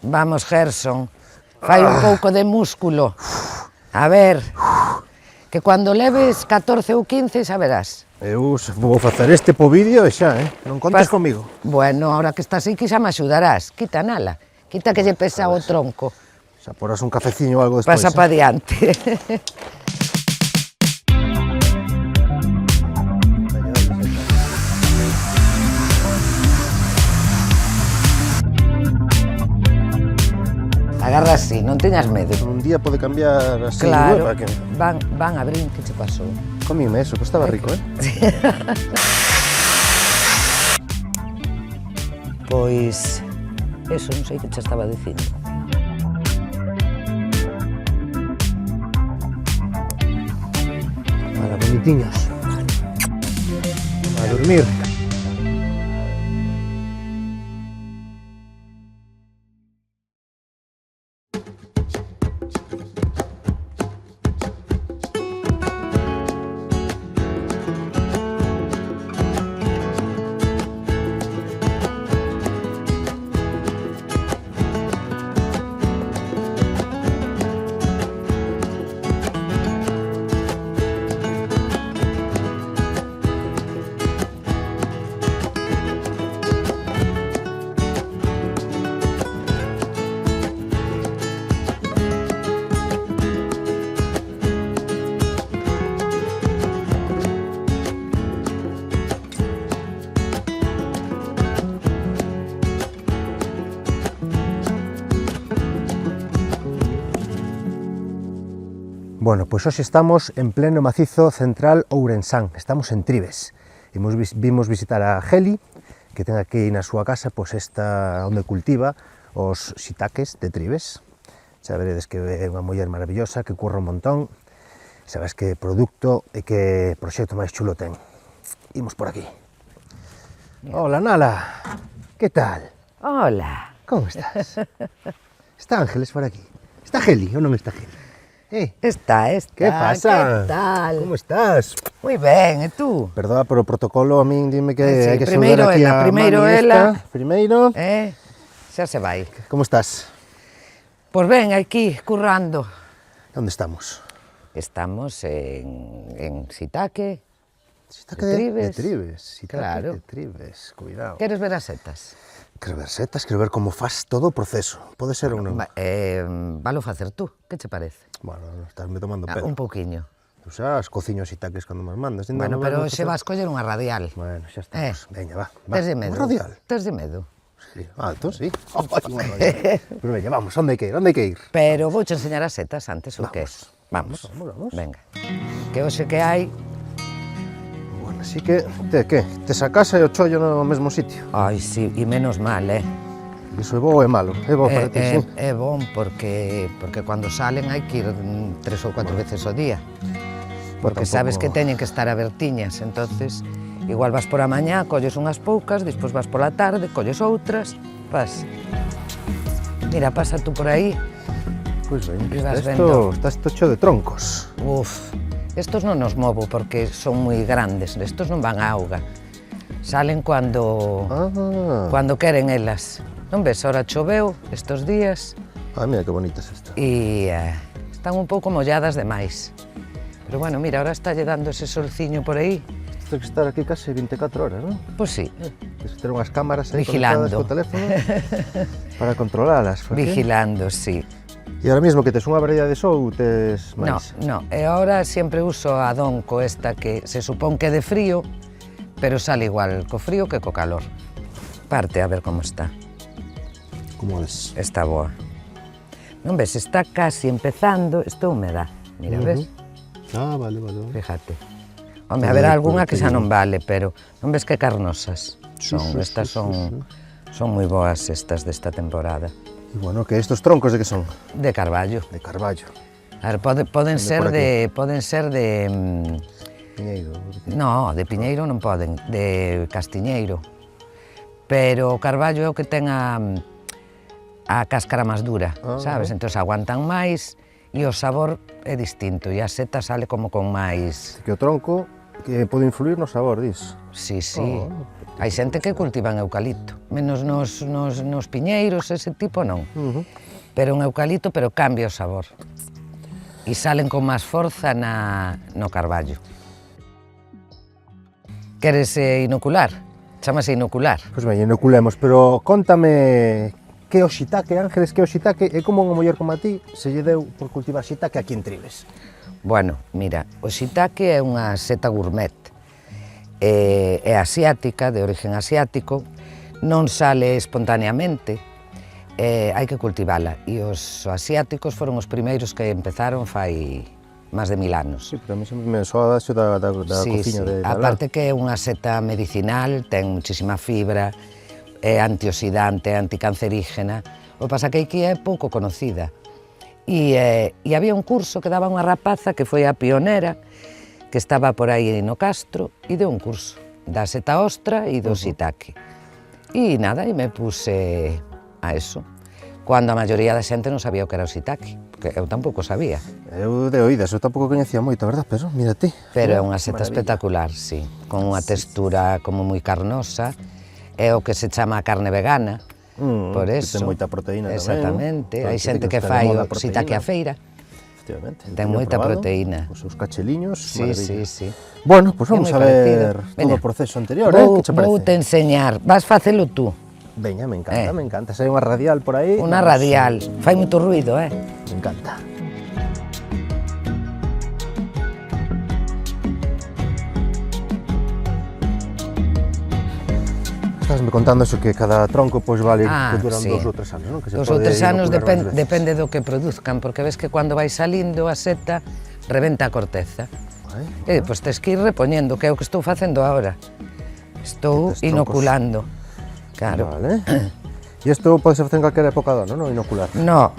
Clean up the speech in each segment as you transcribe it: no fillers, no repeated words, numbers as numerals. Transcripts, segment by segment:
Vamos, Gerson, fai un pouco de músculo. A ver, que cando leves 14 ou 15 xa verás. Eu vou facer este po vídeo e xa, non contes comigo. Bueno, ahora que estás aquí xa me axudarás. Quita, nala. Quita que lle pesa o tronco. Xa porás un cafeciño ou algo despois. Pasa pa diante. Agarra así, non teñas medo. Un día pode cambiar así. Claro, Que... van a abrir, que che pasou? Comíme eso, pero estaba rico, Pois, eso, non sei que che estaba dicindo. Para bonitiños. A dormir. Bueno, pois hoxe estamos en pleno macizo central ourensán, estamos en Trives. Vimos visitar a Geli, que ten aquí na súa casa pois esta onde cultiva os shiitakes de Trives. Xa veredes que é unha muller maravillosa, que curra un montón, sabes que produto e que proxecto máis chulo ten. Imos por aquí. Hola, Nala, que tal? Hola. Como estás? Está Ángeles por aquí? Está Geli ou non está Geli? Está. Que pasa? Que tal? Como estás? Moi ben, e tú? Perdoa, pero o protocolo a min dime que Sí, hai que primeiro saludar aquí ela, a primeiro mami ela. esta. Primeiro. Xa se vai. Como estás? Pois ben, aquí, currando. Onde estamos? Estamos en Sitaque. Shiitake De Trives. De Trives. Shiitake Claro. de Trives, cuidado. Queres ver as setas? Quero ver setas, quero ver como faz todo o proceso. Pode ser ou non? Valo facer tú, que che parece? Bueno, estás me tomando pelo. Un pouquiño. Tú sabes, cociño shiitakes cando me mandas. Bueno, pero xe vas coller unha radial. Bueno, xa estamos. Veña, va. Tes de medo? Un radial. Tes de medo? Sí. Entón sí. Unha radial. Pero veña, vamos, onde hai que ir? Onde hai que ir? Pero vouche enseñar as setas antes, ou que? Vamos. Venga. Que hoxe que hai... Bueno, así que, tes a casa e o chollo no mesmo sitio. Ai, sí, e menos mal, Iso é bo ou é malo? É bo para ti, sí? É bon porque cando salen hai que ir 3 ou 4 veces ao día. Porque sabes que teñen que estar abertiñas, entonces igual vas por a mañá, colles unhas poucas, despois vas pola tarde, colles outras, vas. Mira, pasa tú por aí. Pois ben, Está isto cheo de troncos. Uf, estos non os movo porque son moi grandes, estos non van á auga. Salen cando queren elas. Non ves, ora choveu estos días. Mira que bonitas estas. E están un pouco molladas demais. Pero bueno, mira, ahora estalle dando ese solciño por aí. Isto ten que estar aquí case 24 horas, non? Pois sí. Tens que ter unhas cámaras aí Vigilando. conectadas co teléfono para controlalas. Vigilando, sí. E ahora mesmo que tes unha variedade só ou tes máis? No, e ahora sempre uso a Donco esta que se supón que é de frío, pero sale igual co frío que co calor. Parte a ver como está. Como ves? Está boa. Non ves, está casi empezando, isto é humedad. Mira, ves? Vale. Fíjate. Home, haberá algunha que xa non vale, pero non ves que carnosas son. Estas son moi boas estas desta temporada. E bueno, que estos troncos de que son? De carballo. De carballo. A ver, poden ser de... Piñeiro. No, de piñeiro non poden, de castiñeiro. Pero o carballo é o que ten a cáscara máis dura, sabes? Entón aguantan máis e o sabor é distinto e a seta sale como con máis... Que o tronco Que pode influir no sabor, dis? Sí, sí. Hai xente que cultivan eucalipto, menos nos piñeiros, ese tipo non. Pero un eucalipto, pero cambia o sabor. E salen con máis forza no carballo. Queres inocular? Chámase inocular. Pois ben, inoculemos, pero contame que o shiitake, Ángeles, que o shiitake é como unha muller como a ti se lle deu por cultivar shiitake aquí en Tribes. Bueno, mira, o shiitake é unha seta gourmet. É asiática, de origen asiático, non sale espontaneamente, hai que cultivala. E os asiáticos foron os primeiros que empezaron fai máis de 1000 anos. Sí, pero a mí sempre me soa xo da cociña de Dalá. Aparte que é unha seta medicinal, ten muchísima fibra, é antioxidante, anticancerígena. O que pasa que aquí é pouco conocida. E había un curso que daba unha rapaza que foi a pionera, que estaba por aí no Castro, e deu un curso da seta ostra e do shiitake. E nada, e me puse a eso, cando a maioría da xente non sabía o que era o shiitake, porque eu tampouco sabía. Eu de oídas, eu tampouco coñecía moito, verdad? Pero mira ti. Pero é unha seta espectacular, sí, con unha textura como moi carnosa, é o que se chama carne vegana, por eso. Ten moita proteína tamén. Exactamente, hai xente que fai o shiitake a feira. Efectivamente. Ten moita proteína. Os seus cacheliños, sí, maravilla. sí. Bueno, pois vamos a ver todo o proceso anterior, que che parece? Vou te enseñar, vas facelo tú. Veña, me encanta. Se hai unha radial por aí... Unha radial, fai moito ruido, Me encanta. Estásme contando eso, que cada tronco pois vale que duran 2 ou 3 anos, non? Que se 2 ou 3 anos depende do que produzcan, porque ves que cando vai salindo a seta rebenta a corteza. E pois tes que ir repoñendo, que é o que estou facendo agora. Estou inoculando. Claro. Vale. E isto pode ser facer en calquera época do ano, non? Inocular? No,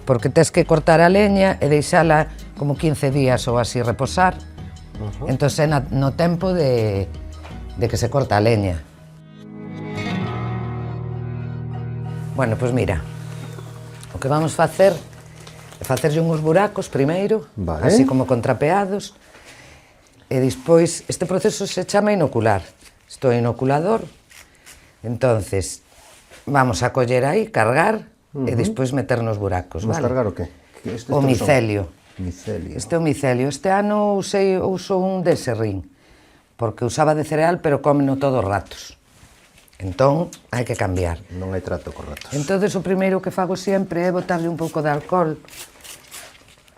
porque tes que cortar a leña e deixala como 15 días ou así reposar. Entón é no tempo de que se corta a leña. Bueno, pois mira, o que vamos facer é facerlle uns buracos primeiro, así como contrapeados, e despois este proceso se chama inocular. Isto é inoculador, entonces vamos a coller aí, cargar e despois meter nos buracos, vale? Vamos cargar o que? O micelio. Micelio. Este é o micelio. Este ano uso un de serrín, porque usaba de cereal, pero comeno todos os ratos. Entón, hai que cambiar. Non hai trato con ratos. Entón, o primeiro que fago sempre é botarle un pouco de alcohol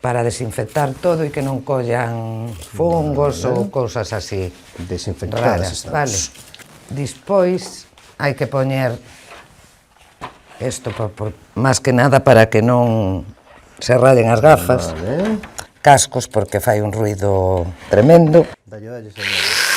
para desinfectar todo e que non collan fungos ou cousas así desinfectadas raras, vale? Despois, hai que poñer isto máis que nada para que non se rayen as gafas, cascos, porque fai un ruido tremendo. Dalle, señor.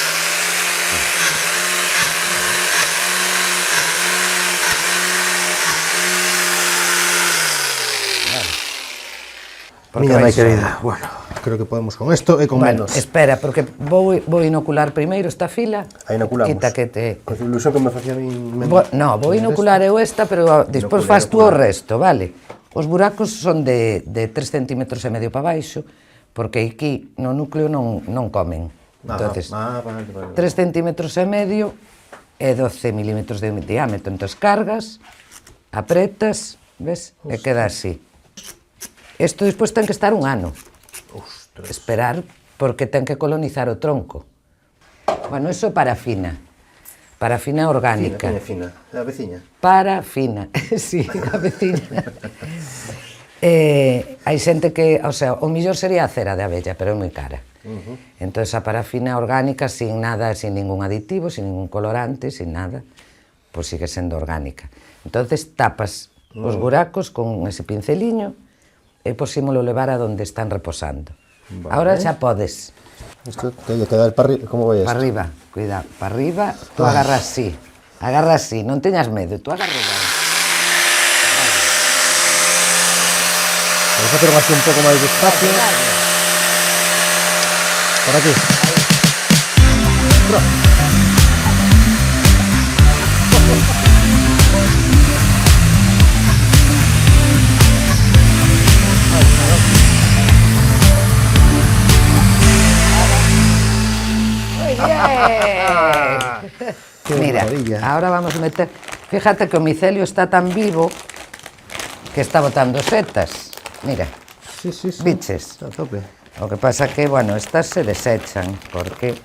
Miña nai querida, bueno, creo que podemos con isto e con menos. Espera, porque vou inocular primeiro esta fila. A inoculamos. Quita que te... Con a ilusión que me facía a min... No, vou inocular eu esta, pero despois faz tú o resto, vale? Os buracos son de 3,5 centímetros para baixo, porque aquí no núcleo non comen. Entonces, 3,5 centímetros e 12 milímetros de diámetro. Entón, cargas, apretas, ves? E queda así. Isto despois ten que estar un ano. Esperar, porque ten que colonizar o tronco. Bueno, iso é parafina. Parafina orgánica. Fina. A veciña? Parafina, sí, a veciña. Hai xente que, o sea, o millor sería a cera de abella, pero é moi cara. Entón, a parafina orgánica, sin nada, sin ningún aditivo, sin ningún colorante, sin nada, pois sigue sendo orgánica. Entón, tapas os buracos con ese pinceliño e posímolo levar a donde están reposando. Ahora xa podes. Isto ten que quedar para arriba, como vai isto? Para arriba, cuidado, para arriba, tú agarra así, non teñas medo, tú agarra ben. Vamos a facer así un pouco máis despacio. Por aquí. Pronto. Qué Mira, maravilla. ahora vamos a meter... Fíjate que o micelio está tan vivo que está botando setas. Mira, Sí, sí, sí. biches. Está a tope. O que pasa que, bueno, estas se desechan porque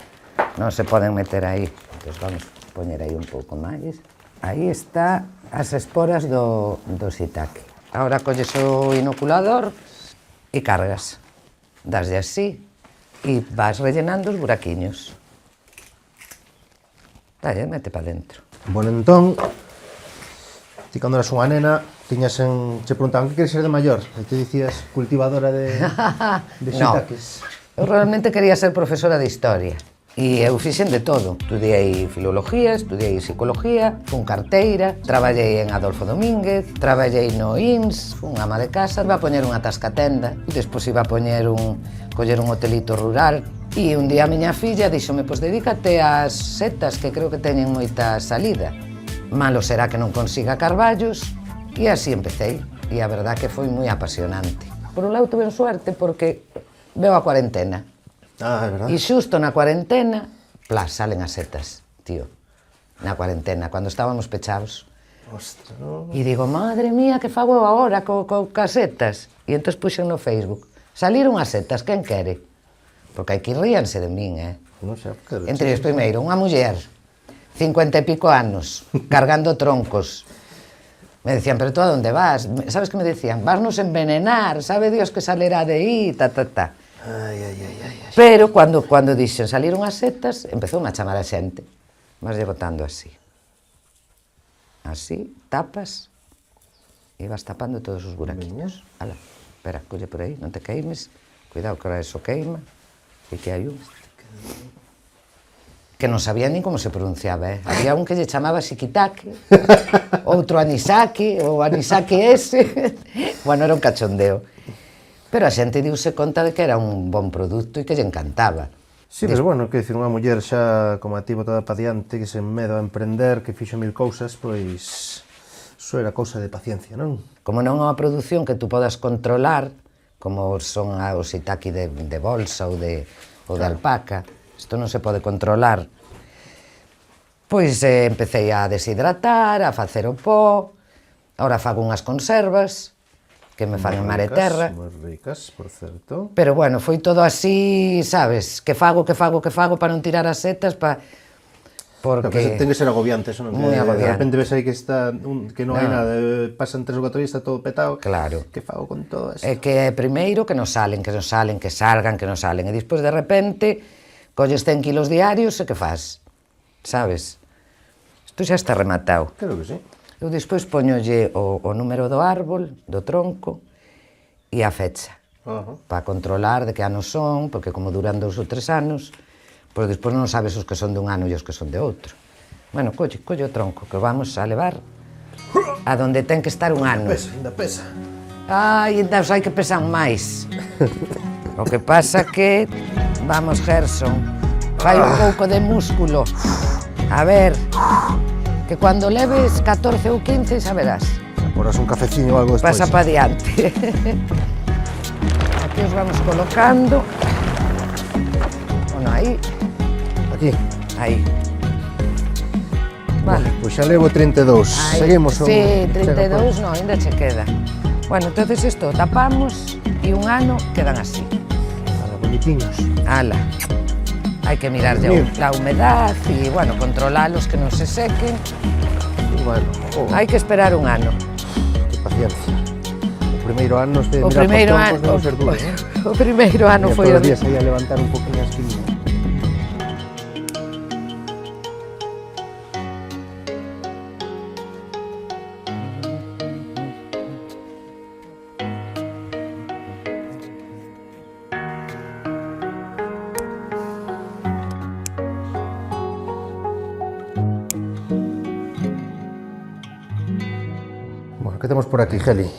non se poden meter aí. Entón vamos a poñer aí un pouco máis. Aí está as esporas do shiitake. Ahora colles o inoculador e cargas. Daslle así e vas rellenando os buraquiños. Dalle, mete para dentro. Bueno, entón, ti cando eras unha nena, che preguntaban que queres ser de maior, e te dicías cultivadora de No, shiitakes. eu realmente quería ser profesora de historia. E eu fixen de todo. Estudiei filología, estudiei psicología, fun carteira, traballei en Adolfo Domínguez, traballei no INS, fun ama de casa, iba a poñer unha tascatenda, e despois iba a coller un hotelito rural. E un día a miña filla díxome, pois dedícate ás setas que creo que teñen moita salida. Malo será que non consiga carballos, e así empecé. E a verdad que foi moi apasionante. Por un lado tuve suerte porque veo a cuarentena. Ah, é verdad. E xusto na cuarentena, plas, salen as setas, tío. Na cuarentena, cando estábamos pechados. Ostras, no. E digo, madre mía, que fago agora cas setas? E entón puxen no Facebook. Saliron as setas, quen quere? Porque aquí ríanse de min, Non sei, claro. Entre os primeiro, unha muller, 50 e pico anos, cargando troncos. Me decían, pero tú a onde vas? Sabes que me decían? Vasnos envenenar, sabe Dios que salerá de aí, ta. Ai, ai, ai, ai. Pero cando dixen saliron as setas, empezou a chamar a xente. Vas lle botando así. Así, tapas, e vas tapando todos os buraquiños. Ala, espera, colle por aí, non te queimes. Cuidado que ahora eso queima. E que hai un... Que non sabía nin como se pronunciaba, Había un que lle chamaba Shikitake, outro Anisaki, ou Anisaki ese. Bueno, era un cachondeo. Pero a xente diuse conta de que era un bon produto e que lle encantaba. Sí, pero bueno, que dicir, unha muller xa como a ti botada pa diante, que sen medo a emprender, que fixo mil cousas, pois... Iso era cousa de paciencia, non? Como non é unha produción que tú podas controlar, como son os shiitake de bolsa ou de alpaca, isto non se pode controlar, pois empecé a deshidratar, a facer o pó, ahora fago unhas conservas, que me fan en mar e terra. Moi ricas, por certo. Pero bueno, foi todo así, sabes, que fago para non tirar as setas, porque... Ten que ser agobiante, eso non? Moi Que agobiante. De repente ves aí que está, que non hai nada, pasan 3 ou 4 días, está todo petado. Claro. Que fago con todo eso? É que primeiro que non salen, que salgan, que non salen, e despois de repente colles 100 kilos diarios e que faz, sabes? Isto xa está rematado. Claro que sí. Eu despois poñolle o número do árbol, do tronco, e a fecha, para controlar de que ano son, porque como duran 2 ou 3 anos, pois despois non sabes os que son dun ano e os que son de outro. Bueno, colle o tronco, que vamos a levar a donde ten que estar un ano. Ainda pesa. Ai, ainda os hai que pesan máis. O que pasa que, vamos, Gerson, fai un pouco de músculo. A ver, que cando leves 14 ou 15 xa verás. Porás un cafeciño ou algo despois. Pasa pa diante. Aquí os vamos colocando. Bueno, aí. Aquí. Aí. Vale. Pois xa levo 32. Aí. Seguimos. Sí, 32 non, ainda che queda. Bueno, entonces isto tapamos e un ano quedan así. Ala, bonitinhos. Ala. Hai que mirarlle la humedad e, bueno, controlalos que non se sequen. Bueno, Hai que esperar un ano. que paciencia. O primeiro ano de O mirar primeiro por ano, troncos debe ser duro, o primeiro ano foi todos os días aí a levantar un poquinho as quimias. Bueno, que temos por aquí, Geli?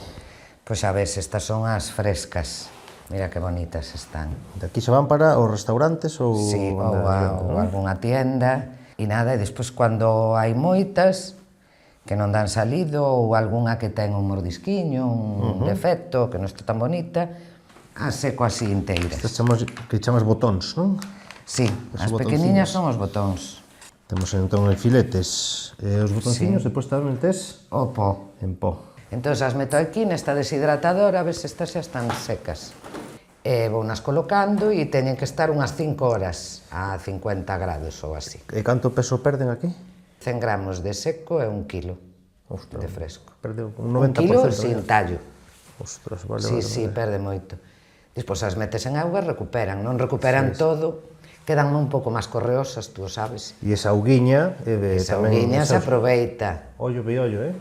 Pois a ver, estas son as frescas. Mira que bonitas están. De aquí se van para os restaurantes ou... Sí, ou algunha tienda. E nada, e despois cando hai moitas que non dan salido ou algunha que ten un mordisquiño, un defecto, que non está tan bonita, as seco así inteiras. Estas que chamas botóns, non? Sí, Esos as pequeniñas botonciños. son os botóns. Temos entón el filetes, os botonciños, depois tamén metes O po. en pó. Entón as meto aquí nesta deshidratadora, a ver se estas xa están secas. Vounas colocando e teñen que estar unhas 5 horas a 50 grados ou así. E canto peso perden aquí? 100 gramos de seco e 1 kilo Ostras, de fresco. perde un 1 90%. kilo sin tallo. Ostras, vale, Sí, vale, sí, vale. perde moito. Despois as metes en auga e recuperan, non recuperan todo, quedan un pouco máis correosas, tú o sabes. E esa auguiña, Esa auguiña se aproveita. Ollo,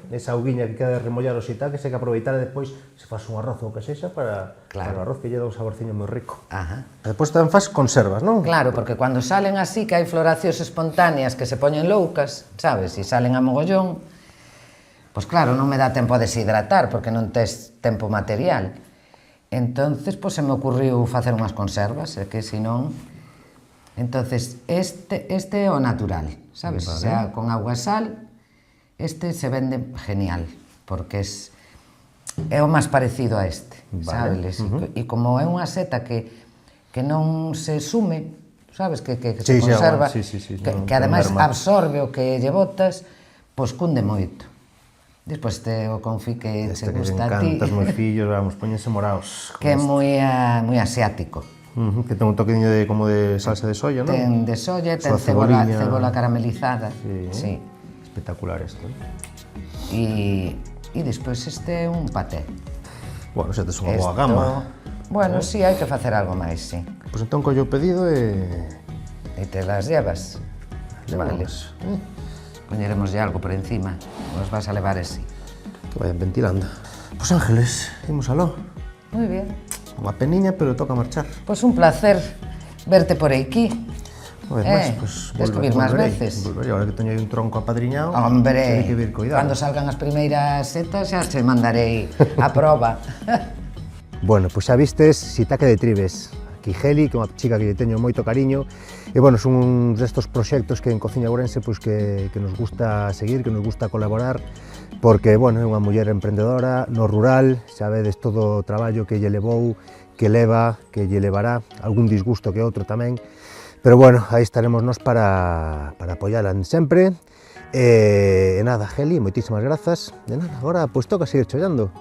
esa auguiña que queda de remollar o xita, que se que aproveitar e despois se faz un arroz ou que sexa para o arroz que lle dá un saborciño moi rico. Ajá. E despois tamén faz conservas, non? Claro, porque cando salen así, que hai floracións espontáneas que se poñen loucas, sabes, e salen a mogollón, pois claro, non me dá tempo a deshidratar, porque non tes tempo material. Entonces, pois se me ocurriu facer unhas conservas, que senón... Entonces, este é o natural, sabes? Vale. O sea, con agua e sal, este se vende genial, porque é o máis parecido a este, vale. Sabes? E como é unha seta que non se sume, sabes? Que se conserva, que ademais absorbe o que lle botas, pois cunde moito. Despois o confí que te gusta a ti. Este que encantas, meus fillos, vamos, poñense moraos. Que é moi asiático. Que ten un toqueño como de salsa de soya, non? Ten de soya, ten cebola caramelizada. Sí. Espectacular isto. E despois este é un paté. Bueno, xa tes unha boa gama. Bueno, sí, hai que facer algo máis, sí. Pois entón collo o pedido e... E te las llevas. Vale. Poñeremoslle algo por encima. Nos vas a levar ese. Que vayan ventilando. Pois Ángeles, imos aló. Moi bien. Unha peniña, pero toca marchar. Pois un placer verte por aquí. Pois tes que vir máis veces. Volverei, ahora que teño aí un tronco apadriñado. Hombre, que vir cuidado. Cando salgan as primeiras setas xa te mandarei a proba. Bueno, pois xa vistes Shiitake de Tribes. Aquí Geli, que é unha chica que lle teño moito cariño. E, bueno, son uns destos proxectos que en Cociña Ourense pois, que nos gusta seguir, que nos gusta colaborar, porque, bueno, é unha muller emprendedora no rural, xa vedes todo o traballo que lle levou, que leva, que lle levará, algún disgusto que outro tamén, pero, bueno, aí estaremos nós para apoiala sempre. E nada, Geli, moitísimas grazas. De nada, agora, pois toca seguir chollando.